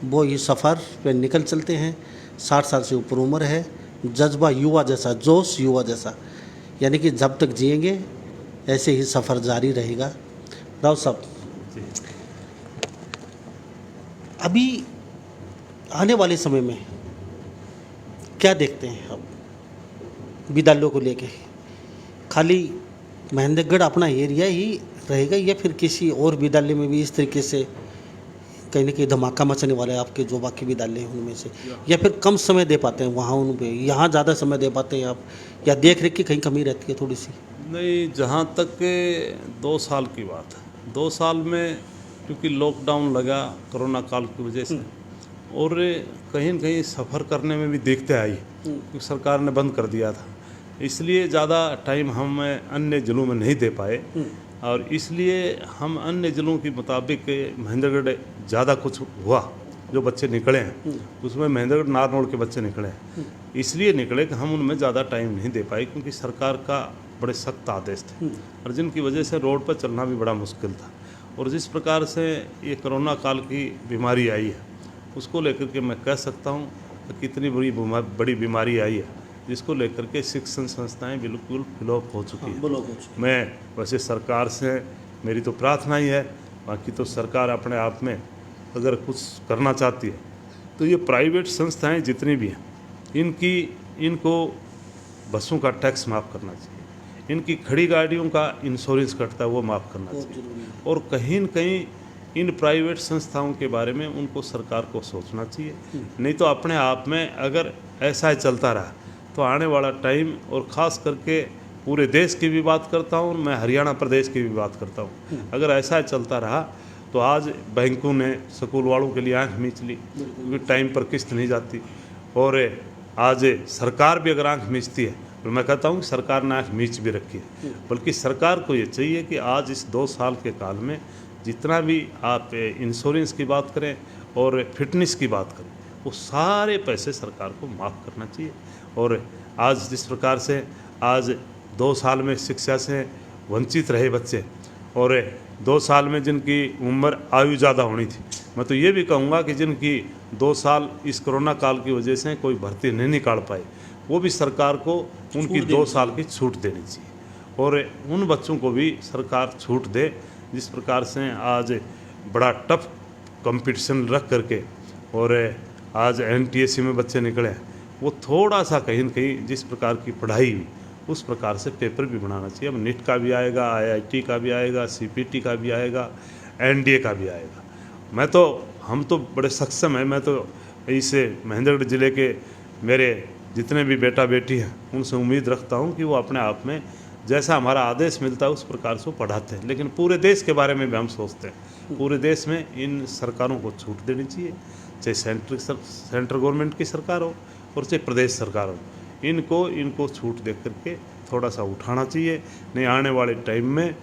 Speaker 1: वो ये सफ़र पे निकल चलते हैं। 60 साल से ऊपर उम्र है, जज्बा युवा जैसा, जोश युवा जैसा, यानी कि जब तक जिएंगे ऐसे ही सफ़र जारी रहेगा। राव साहब, अभी आने वाले समय में क्या देखते हैं आप विद्यालयों को लेके? खाली महेंद्रगढ़ अपना एरिया ही रहेगा या फिर किसी और विद्यालय में भी इस तरीके से कहीं ना कहीं धमाका मचने वाला है आपके जो बाकी विद्यालय हैं उनमें से, या फिर कम समय दे पाते हैं वहाँ उन पे, यहाँ ज़्यादा समय दे पाते हैं आप, या देख रेख की कहीं कमी रहती है थोड़ी सी?
Speaker 2: नहीं, जहाँ तक 2 साल की बात है, 2 साल में क्योंकि लॉकडाउन लगा कोरोना काल की वजह से, और कहीं न कहीं सफ़र करने में भी दिक्कतें आई क्योंकि सरकार ने बंद कर दिया था, इसलिए ज़्यादा टाइम हम अन्य ज़िलों में नहीं दे पाए, और इसलिए हम अन्य ज़िलों के मुताबिक महेंद्रगढ़ ज़्यादा कुछ हुआ। जो बच्चे निकले हैं उसमें महेंद्रगढ़ नारनौल के बच्चे निकले हैं, इसलिए निकले कि हम उनमें ज़्यादा टाइम नहीं दे पाए क्योंकि सरकार का बड़े सख्त आदेश थे, और जिनकी वजह से रोड पर चलना भी बड़ा मुश्किल था। और जिस प्रकार से ये कोरोना काल की बीमारी आई है उसको लेकर के मैं कह सकता हूँ कि कितनी बड़ी बीमारी आई है, जिसको लेकर के शिक्षण संस्थाएं बिल्कुल फ्लॉप हो चुकी है। मैं वैसे सरकार से मेरी तो प्रार्थना ही है, बाकी तो सरकार अपने आप में अगर कुछ करना चाहती है तो ये प्राइवेट संस्थाएं जितनी भी हैं इनको बसों का टैक्स माफ़ करना चाहिए, इनकी खड़ी गाड़ियों का इंश्योरेंस कटता है, वो माफ़ करना
Speaker 1: बहुत
Speaker 2: चाहिए।
Speaker 1: जरूरी है।
Speaker 2: और कहीं न कहीं इन प्राइवेट संस्थाओं के बारे में उनको सरकार को सोचना चाहिए। नहीं तो अपने आप में अगर ऐसा ही चलता रहा तो आने वाला टाइम, और ख़ास करके पूरे देश की भी बात करता हूँ, मैं हरियाणा प्रदेश की भी बात करता हूँ, अगर ऐसा ही चलता रहा तो आज बैंकों ने स्कूल वालों के लिए आंख मीच ली क्योंकि टाइम पर किस्त नहीं जाती। और आज सरकार भी अगर आंख मीचती है तो मैं कहता हूँ कि सरकार ने आंख मीच भी रखी है। बल्कि सरकार को ये चाहिए कि आज इस 2 साल के काल में जितना भी आप इंश्योरेंस की बात करें और फिटनेस की बात करें, वो सारे पैसे सरकार को माफ़ करना चाहिए। और आज जिस प्रकार से आज 2 साल में शिक्षा से वंचित रहे बच्चे, और 2 साल में जिनकी उम्र आयु ज़्यादा होनी थी, मैं तो ये भी कहूँगा कि जिनकी 2 साल इस कोरोना काल की वजह से कोई भर्ती नहीं निकाल पाए, वो भी सरकार को उनकी 2 साल की छूट देनी चाहिए। और उन बच्चों को भी सरकार छूट दे जिस प्रकार से आज बड़ा टफ कंपटीशन रख करके और आज NTSC में बच्चे निकले, वो थोड़ा सा कहीं न कहीं जिस प्रकार की पढ़ाई हुई उस प्रकार से पेपर भी बनाना चाहिए। अब नीट का भी आएगा, IIT का भी आएगा, CPT का भी आएगा, NDA का भी आएगा। हम तो बड़े सक्षम हैं। मैं तो इस महेंद्रगढ़ ज़िले के मेरे जितने भी बेटा बेटी हैं उनसे उम्मीद रखता हूं कि वो अपने आप में जैसा हमारा आदेश मिलता है उस प्रकार से पढ़ाते हैं। लेकिन पूरे देश के बारे में भी हम सोचते हैं, पूरे देश में इन सरकारों को छूट देनी चाहिए, चाहे सेंट्रल गवर्नमेंट की सरकार हो और चाहे प्रदेश सरकार हो, इनको छूट दे करके थोड़ा सा उठाना चाहिए। नहीं आने वाले टाइम में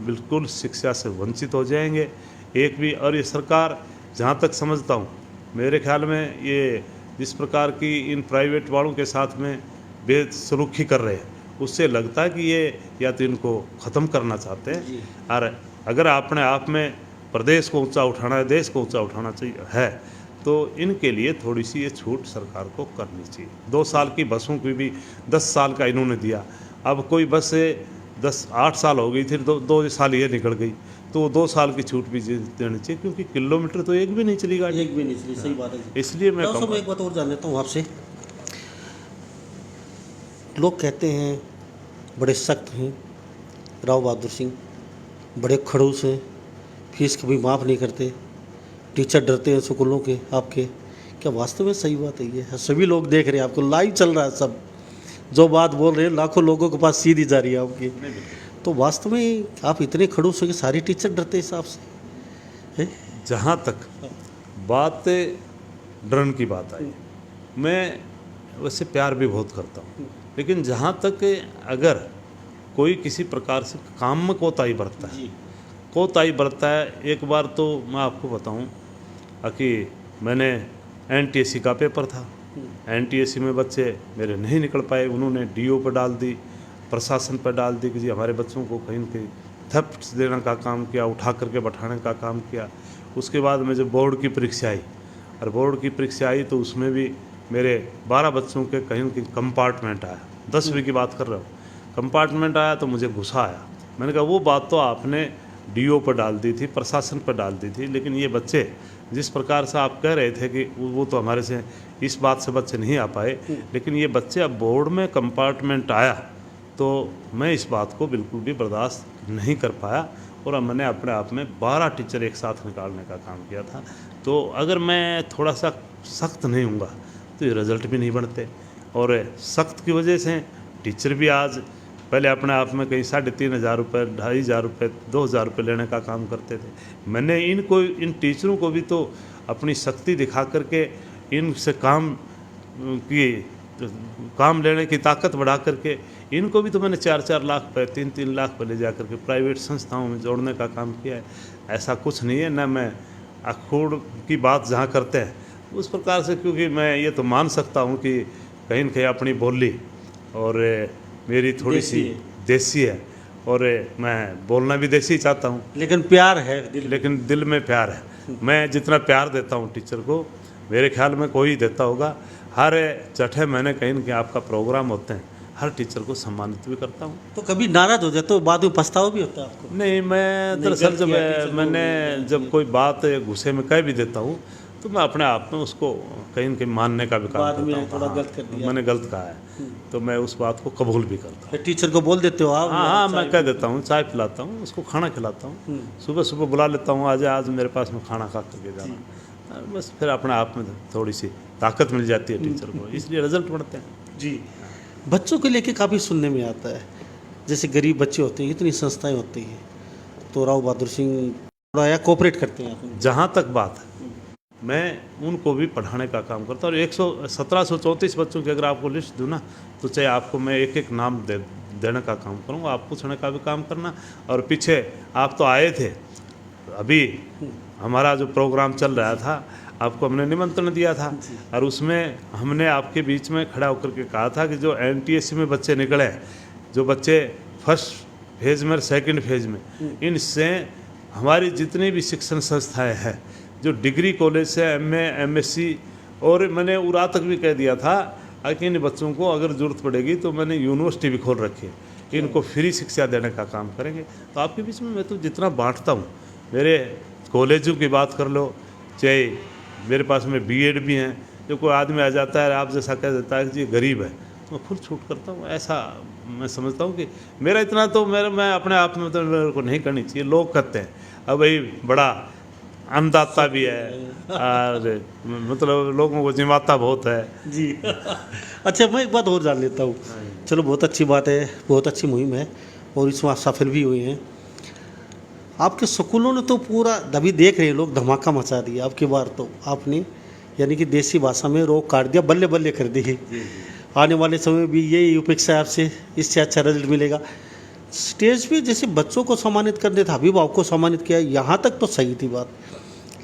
Speaker 2: बिल्कुल शिक्षा से वंचित हो जाएंगे एक भी। और ये सरकार जहाँ तक समझता हूँ, मेरे ख्याल में ये जिस प्रकार की इन प्राइवेट वालों के साथ में बेसलूकी कर रहे हैं, उससे लगता है कि ये या तो इनको ख़त्म करना चाहते हैं। और अगर अपने आप में प्रदेश को ऊंचा उठाना है, देश को ऊंचा उठाना चाहिए है, तो इनके लिए थोड़ी सी ये छूट सरकार को करनी चाहिए। 2 साल की बसों की भी 10 साल का इन्होंने दिया। अब कोई बस से 8 साल हो गई थी, 2 साल ये निकल गई, तो 2 साल की छूट भी देनी चाहिए क्योंकि किलोमीटर तो एक भी नहीं चली गाड़ी,
Speaker 1: एक भी नहीं चली। सही बात है जी।
Speaker 2: इसलिए मैं
Speaker 1: डॉक्टर साहब, एक बात और जान लेता हूँ आपसे। लोग कहते हैं बड़े सख्त हैं राव बहादुर सिंह, बड़े खड़ूस हैं, फीस कभी माफ़ नहीं करते, टीचर डरते हैं स्कूलों के आपके। क्या वास्तव में सही बात है ये? सभी लोग देख रहे हैं, आपको लाइव चल रहा है, सब जो बात बोल रहे हैं लाखों लोगों के पास सीधी जा रही है आपकी। तो वास्तव में आप इतने खड़ूस हो कि सारे टीचर डरते हैं हिसाब से है?
Speaker 2: जहाँ तक बात ड्रन की बात आई, मैं वैसे प्यार भी बहुत करता हूँ, लेकिन जहाँ तक अगर कोई किसी प्रकार से काम में कोताही बरतता है, एक बार तो मैं आपको बताऊँ कि मैंने NTSC का पेपर था, NTSC में बच्चे मेरे नहीं निकल पाए, उन्होंने DO पर डाल दी, प्रशासन पर डाल दी कि जी हमारे बच्चों को कहीं न कहीं थप्स देने का काम किया, उठा करके बैठाने का काम किया। उसके बाद में जब बोर्ड की परीक्षा आई, और बोर्ड की परीक्षा आई तो उसमें भी मेरे 12 बच्चों के कहीं न कहीं कंपार्टमेंट आया। 10वीं की बात कर रहा हूँ, कंपार्टमेंट आया तो मुझे गुस्सा आया। मैंने कहा वो बात तो आपने DO पर डाल दी थी, प्रशासन पर डाल दी थी, लेकिन ये बच्चे जिस प्रकार से आप कह रहे थे कि वो तो हमारे से इस बात से बच्चे नहीं आ पाए, लेकिन ये बच्चे अब बोर्ड में कंपार्टमेंट आया तो मैं इस बात को बिल्कुल भी बर्दाश्त नहीं कर पाया और अब मैंने अपने आप में 12 टीचर एक साथ निकालने का काम किया था। तो अगर मैं थोड़ा सा सख्त नहीं हूँगा तो ये रिज़ल्ट भी नहीं बनते, और सख्त की वजह से टीचर भी आज पहले अपने आप में कहीं 3,500 रुपये, 2,500 रुपये, 2,000 रुपये लेने का काम करते थे। मैंने इन टीचरों को भी तो अपनी शक्ति दिखा करके इनसे काम लेने की ताकत बढ़ा करके इनको भी तो मैंने 4-4 लाख रुपये, 3-3 लाख रुपये ले जा करके प्राइवेट संस्थाओं में जोड़ने का काम किया है। ऐसा कुछ नहीं है, ना मैं अखोड़ की बात जहाँ करते हैं उस प्रकार से, क्योंकि मैं ये तो मान सकता हूँ कि कहीं न कहीं अपनी बोली और मेरी थोड़ी सी देसी है और मैं बोलना भी देसी चाहता हूँ,
Speaker 1: लेकिन प्यार है
Speaker 2: लेकिन दिल में प्यार है। मैं जितना प्यार देता हूँ टीचर को, मेरे ख्याल में कोई देता होगा। हर 6 महीने कहीं न कहीं आपका प्रोग्राम होते हैं, हर टीचर को सम्मानित भी करता हूँ।
Speaker 1: तो कभी नाराज हो जाए तो बाद में पछतावा भी होता है आपको?
Speaker 2: नहीं, मैं दरअसल जब कोई बात गुस्से में कह भी देता हूँ तो मैं अपने आप में उसको कहीं न कहीं मानने का भी काम
Speaker 1: बाद
Speaker 2: करता
Speaker 1: में
Speaker 2: हूँ।
Speaker 1: थोड़ा
Speaker 2: हाँ,
Speaker 1: गलत कर दिया।
Speaker 2: मैंने गलत कहा है, तो मैं उस बात को कबूल भी करता हूँ।
Speaker 1: फिर टीचर को बोल देते हो आप?
Speaker 2: हाँ हाँ, मैं कह देता हूँ, चाय पिलाता हूँ, उसको खाना खिलाता हूँ, सुबह सुबह बुला लेता हूँ, आज मेरे पास में खाना खा करके जाना। बस फिर अपने आप में थोड़ी सी ताकत मिल जाती है टीचर को, इसलिए रिजल्ट बढ़ते हैं।
Speaker 1: जी। बच्चों को लेके काफ़ी सुनने में आता है, जैसे गरीब बच्चे होते हैं, इतनी संस्थाएं होती हैं, तो राव बहादुर सिंह थोड़ा या कोऑपरेट करते हैं आप?
Speaker 2: जहाँ तक बात है, मैं उनको भी पढ़ाने का काम करता हूँ। और 1734 बच्चों की अगर आपको लिस्ट दूँ ना, तो चाहे आपको मैं एक एक नाम देने का काम करूँगा, आप पूछने का भी काम करना। और पीछे आप तो आए थे, अभी हमारा जो प्रोग्राम चल रहा था, आपको हमने निमंत्रण दिया था, और उसमें हमने आपके बीच में खड़ा होकर के कहा था कि जो NTSC में बच्चे निकले, जो बच्चे फर्स्ट फेज़ में और सेकंड फेज़ में, इनसे हमारी जितनी भी शिक्षण संस्थाएं हैं, जो डिग्री कॉलेज से MA MSc, और मैंने उरा तक भी कह दिया था कि इन बच्चों को अगर ज़रूरत पड़ेगी तो मैंने यूनिवर्सिटी भी खोल रखी है, इनको फ्री शिक्षा देने का काम करेंगे। तो आपके बीच में मैं तो जितना बांटता हूँ, मेरे कॉलेजों की बात कर लो, चाहे मेरे पास में BEd भी हैं, जो कोई आदमी आ जाता है आप जैसा कह देता है कि जी गरीब है, तो मैं फुल छूट करता हूँ। ऐसा मैं समझता हूँ कि मेरा इतना तो मैं अपने आप में तो मेरे को नहीं करनी चाहिए। लोग कहते हैं अब भाई बड़ा अन्नदाता भी है, और मतलब लोगों को जिम्माता बहुत है।
Speaker 1: जी। अच्छा, मैं एक बात और जान लेता हूँ। चलो, बहुत अच्छी बात है, बहुत अच्छी मुहिम है, और इसमें आप सफल भी हुए हैं। आपके स्कूलों ने तो पूरा, अभी देख रहे हैं लोग, धमाका मचा दिया आपकी बार। तो आपने यानी कि देसी भाषा में रोक काट दिया, बल्ले बल्ले कर दी। आने वाले समय में भी यही अपेक्षा है आपसे, इससे अच्छा रिजल्ट मिलेगा। स्टेज पे जैसे बच्चों को सम्मानित करने था, अभिभावक को सम्मानित किया, यहाँ तक तो सही थी बात,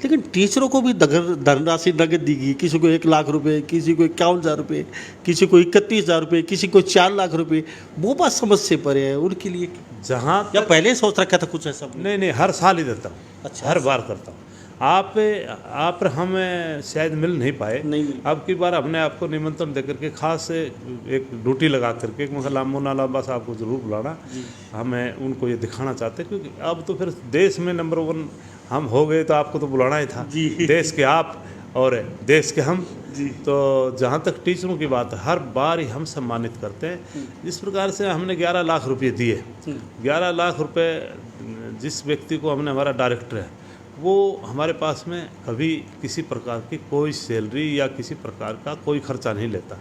Speaker 1: लेकिन टीचरों को भी धनराशि नगद दी गई। किसी को 1 लाख रुपए, किसी को 51,000 रुपये, किसी को 31,000 रुपये, किसी को 4 लाख रुपये। वो बात समझ से परे है उनके लिए।
Speaker 2: जहाँ
Speaker 1: या पहले ही सोच रखा था कुछ ऐसा?
Speaker 2: नहीं, हर साल ही देता हूँ।
Speaker 1: अच्छा,
Speaker 2: हर बार करता हूँ। आप हमें शायद मिल नहीं पाए,
Speaker 1: नहीं।
Speaker 2: अब की बार हमने आपको निमंत्रण देकर के खास एक ड्यूटी लगा करके मुन्ना लांबा साहब को ज़रूर बुलाना, हमें उनको ये दिखाना चाहते हैं, क्योंकि अब तो फिर देश में नंबर 1 हम हो गए, तो आपको तो बुलाना ही था। देश के आप और देश के हम। तो जहाँ तक टीचरों की बात है, हर बार ही हम सम्मानित करते हैं। जिस प्रकार से हमने 11 लाख रुपये दिए, 11 लाख रुपये जिस व्यक्ति को हमने, हमारा डायरेक्टर है, वो हमारे पास में कभी किसी प्रकार की कोई सैलरी या किसी प्रकार का कोई खर्चा नहीं लेता।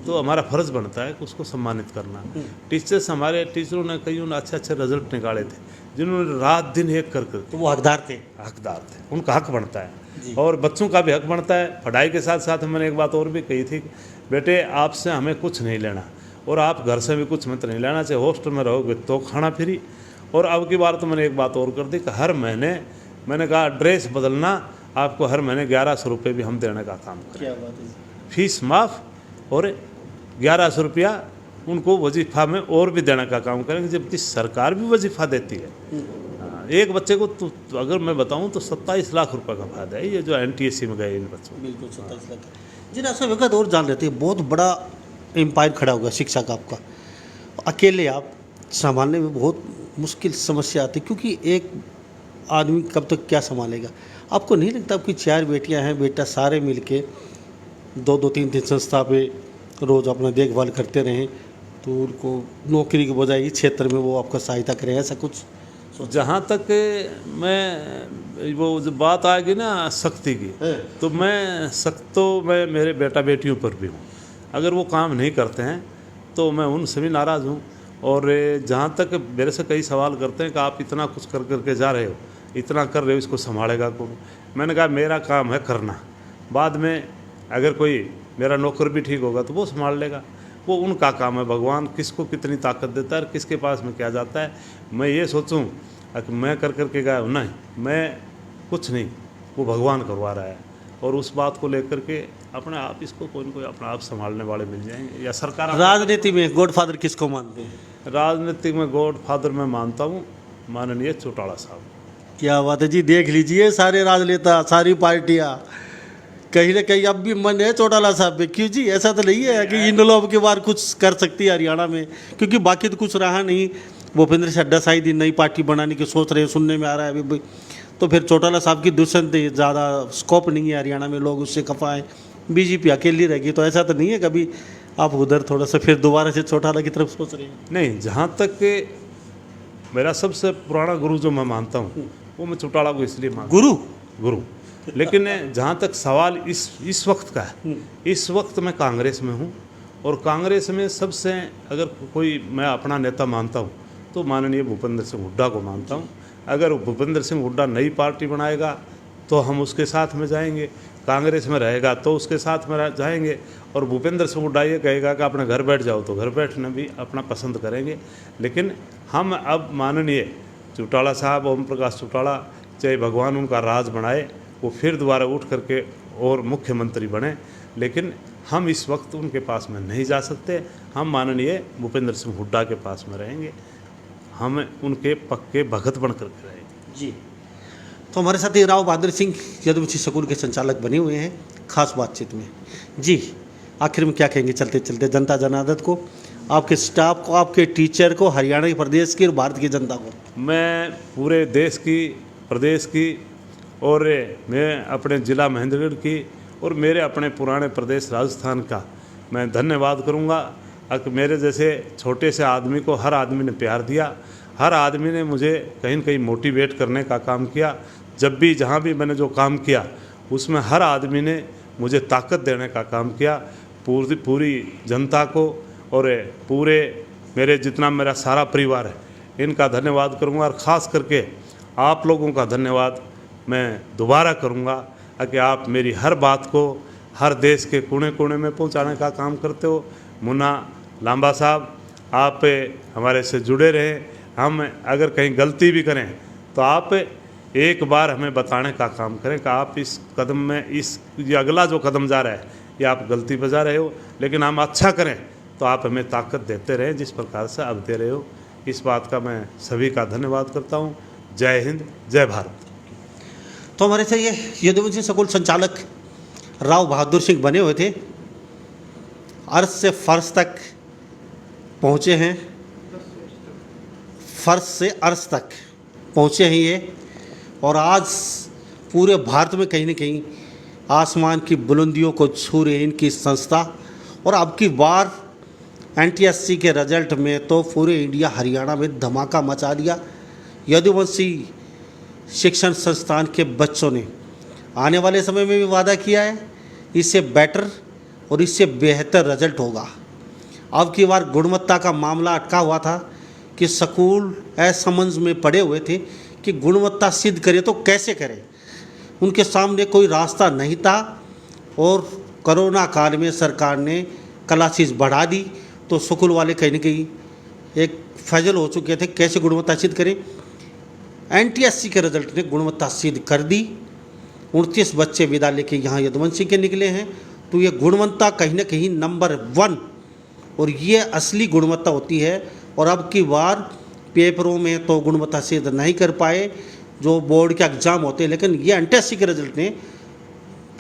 Speaker 2: तो हमारा फ़र्ज़ बनता है कि उसको सम्मानित करना। टीचर्स, हमारे टीचरों ने कई अच्छे रिजल्ट निकाले थे, जिन्होंने रात दिन एक कर कर,
Speaker 1: तो वो हकदार थे।
Speaker 2: उनका हक बनता है, और बच्चों का भी हक बनता है। पढ़ाई के साथ साथ मैंने एक बात और भी कही थी, बेटे आपसे हमें कुछ नहीं लेना, और आप घर से भी कुछ मत नहीं लेना, चाहे हॉस्टल में रहोगे तो खाना फ्री। और अब की बार तो मैंने एक बात और कर दी कि हर महीने मैंने कहा ड्रेस बदलना, आपको हर महीने 1100 रुपये भी हम देने का काम करें।
Speaker 1: क्या बात है।
Speaker 2: फीस माफ़, और 1100 रुपया उनको वजीफ़ा में और भी देने का काम करेंगे, जबकि सरकार भी वजीफ़ा देती है। एक बच्चे को तो अगर मैं बताऊं तो 27 लाख रुपए का फायदा है, ये जो NTSC में गए इन बच्चों।
Speaker 1: बिल्कुल 27 लाख। जी, ऐसा वक्त और जान लेते हैं, बहुत बड़ा एम्पायर खड़ा हुआ शिक्षा का आपका, अकेले आप संभालने में बहुत मुश्किल समस्या आती, क्योंकि एक आदमी कब तक क्या संभालेगा? आपको नहीं लगता आपकी 4 बेटियां हैं, बेटा सारे मिलके 2-2 3-3 संस्था पे रोज़ अपना देखभाल करते रहें, तो उनको नौकरी के बजाय इस क्षेत्र में वो आपका सहायता करें, ऐसा कुछ?
Speaker 2: जहाँ तक मैं वो जो बात आएगी ना सख्ती की, तो मैं सख्त तो मैं मेरे बेटा बेटियों पर भी हूँ। अगर वो काम नहीं करते हैं तो मैं उनसे भी नाराज़ हूँ। और जहाँ तक मेरे से कई सवाल करते हैं कि आप इतना कुछ कर करके जा रहे हो, इतना कर रहे हो, इसको संभालेगा कौन? मैंने कहा मेरा काम है करना, बाद में अगर कोई मेरा नौकर भी ठीक होगा तो वो संभाल लेगा, वो उनका काम है। भगवान किसको कितनी ताकत देता है और किसके पास में क्या जाता है। मैं ये सोचूं कि मैं कर करके गया हूँ, नहीं, मैं कुछ नहीं, वो भगवान करवा रहा है। और उस बात को लेकर के अपने आप इसको कोई न कोई अपना आप संभालने वाले मिल जाएंगे, या सरकार।
Speaker 1: राजनीति में गॉडफादर किसको मानते हैं?
Speaker 2: राजनीति में गॉडफादर मैं मानता हूँ माननीय चौटाला साहब।
Speaker 1: क्या बात है जी, देख लीजिए सारे राजनेता, सारी पार्टियां, कहीं ना कहीं अब भी मन है चौटाला साहब पे। क्यों जी, ऐसा तो नहीं है कि इन लोगों के बार कुछ कर सकती है हरियाणा में, क्योंकि बाकी तो कुछ रहा नहीं। भूपेंद्र से 10 दिन नई पार्टी बनाने की सोच रहे हैं, सुनने में आ रहा है अभी। तो फिर चौटाला साहब की दूसरी ज़्यादा स्कोप नहीं है हरियाणा में, लोग उससे खफा हैं, बीजेपी अकेली रहेगी। तो ऐसा तो नहीं है कभी आप उधर थोड़ा सा फिर दोबारा से चौटाला की तरफ सोच रहे हैं?
Speaker 2: नहीं, जहाँ तक मेरा सबसे पुराना गुरु जो मैं मानता हूँ वो मैं चौटाला को इसलिए मानता हूँ, गुरु। लेकिन जहाँ तक सवाल इस वक्त का है, इस वक्त मैं कांग्रेस में हूँ और कांग्रेस में सबसे अगर कोई मैं अपना नेता मानता हूँ तो माननीय भूपेंद्र सिंह हुड्डा को मानता हूँ। अगर भूपेंद्र सिंह हुड्डा नई पार्टी बनाएगा तो हम उसके साथ में जाएंगे, कांग्रेस में रहेगा तो उसके साथ में जाएंगे, और भूपेंद्र सिंह हुड्डा ये कहेगा कि अपने घर बैठ जाओ तो घर बैठना भी अपना पसंद करेंगे। लेकिन हम अब माननीय चौटाला साहब, ओम प्रकाश चौटाला, चाहे भगवान उनका राज बनाए, वो फिर दोबारा उठ करके और मुख्यमंत्री बने, लेकिन हम इस वक्त उनके पास में नहीं जा सकते। हम माननीय भूपेंद्र सिंह हुड्डा के पास में रहेंगे, हम उनके पक्के भगत बन करके रहेंगे।
Speaker 1: जी। तो हमारे साथ ये राव बहादुर सिंह यदुवंशी स्कूल के संचालक बने हुए हैं खास बातचीत में। जी, आखिर में क्या कहेंगे चलते चलते जनता जनार्दन को, आपके स्टाफ को, आपके टीचर को, हरियाणा के प्रदेश की और भारत की जनता को?
Speaker 2: मैं पूरे देश की, प्रदेश की और मैं अपने ज़िला महेंद्रगढ़ की और मेरे अपने पुराने प्रदेश राजस्थान का मैं धन्यवाद करूंगा कि मेरे जैसे छोटे से आदमी को हर आदमी ने प्यार दिया, हर आदमी ने मुझे कहीं न कहीं मोटिवेट करने का काम किया। जब भी जहाँ भी मैंने जो काम किया उसमें हर आदमी ने मुझे ताकत देने का काम किया। पूरी जनता को और पूरे मेरे जितना मेरा सारा परिवार है, इनका धन्यवाद करूंगा, और ख़ास करके आप लोगों का धन्यवाद मैं दोबारा करूंगा कि आप मेरी हर बात को हर देश के कोने कोने में पहुंचाने का काम करते हो। मुन्ना लांबा साहब, आप हमारे से जुड़े रहें, हम अगर कहीं गलती भी करें तो आप एक बार हमें बताने का काम करें कि आप इस कदम में, ये अगला जो कदम जा रहा है ये आप गलती पर जा रहे हो, लेकिन हम अच्छा करें तो आप हमें ताकत देते रहें जिस प्रकार से अब दे रहे हो। इस बात का मैं सभी का धन्यवाद करता हूँ। जय हिंद, जय भारत।
Speaker 1: तो हमारे से ये यदुवंशी स्कूल संचालक राव बहादुर सिंह बने हुए थे, अर्श से फर्श तक पहुँचे हैं, फर्श से अर्श तक पहुँचे हैं ये, और आज पूरे भारत में कहीं न कहीं आसमान की बुलंदियों को छू रही इनकी संस्था। और अब की बार NTSC के रिजल्ट में तो पूरे इंडिया, हरियाणा में धमाका मचा दिया। यदुवंशी शिक्षण संस्थान के बच्चों ने आने वाले समय में भी वादा किया है इससे बेटर और इससे बेहतर रिजल्ट होगा। अब की बार गुणवत्ता का मामला अटका हुआ था कि स्कूल असमंजस में पड़े हुए थे कि गुणवत्ता सिद्ध करें तो कैसे करें, उनके सामने कोई रास्ता नहीं था। और कोरोना काल में सरकार ने क्लासेस बढ़ा दी तो स्कूल वाले कहीं न कहीं एक फैजल हो चुके थे कैसे गुणवत्ता सिद्ध करें। NTSC के रिजल्ट ने गुणवत्ता सिद्ध कर दी। 29 बच्चे विदा लेके यहाँ यदुवंशी के निकले हैं, तो ये गुणवत्ता कहीं न कहीं नंबर 1 और ये असली गुणवत्ता होती है। और अब की बार पेपरों में तो गुणवत्ता सिद्ध नहीं कर पाए जो बोर्ड के एग्ज़ाम होते हैं, लेकिन ये NTSC के रिजल्ट ने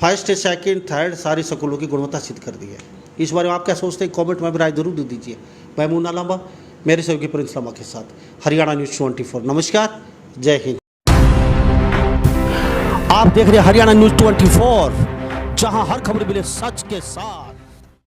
Speaker 1: फर्स्ट, सेकंड, थर्ड सारे स्कूलों की गुणवत्ता सिद्ध कर दी है। इस बारे में आप क्या सोचते हैं? कमेंट में भी राय जरूर दे दीजिए। मैं मुन्ना लांबा, मेरे सहयोगी प्रिंस लांबा के साथ, हरियाणा न्यूज़ 24। नमस्कार, जय हिंद। आप देख रहे हैं हरियाणा न्यूज़ 24, जहां हर खबर मिले सच के साथ।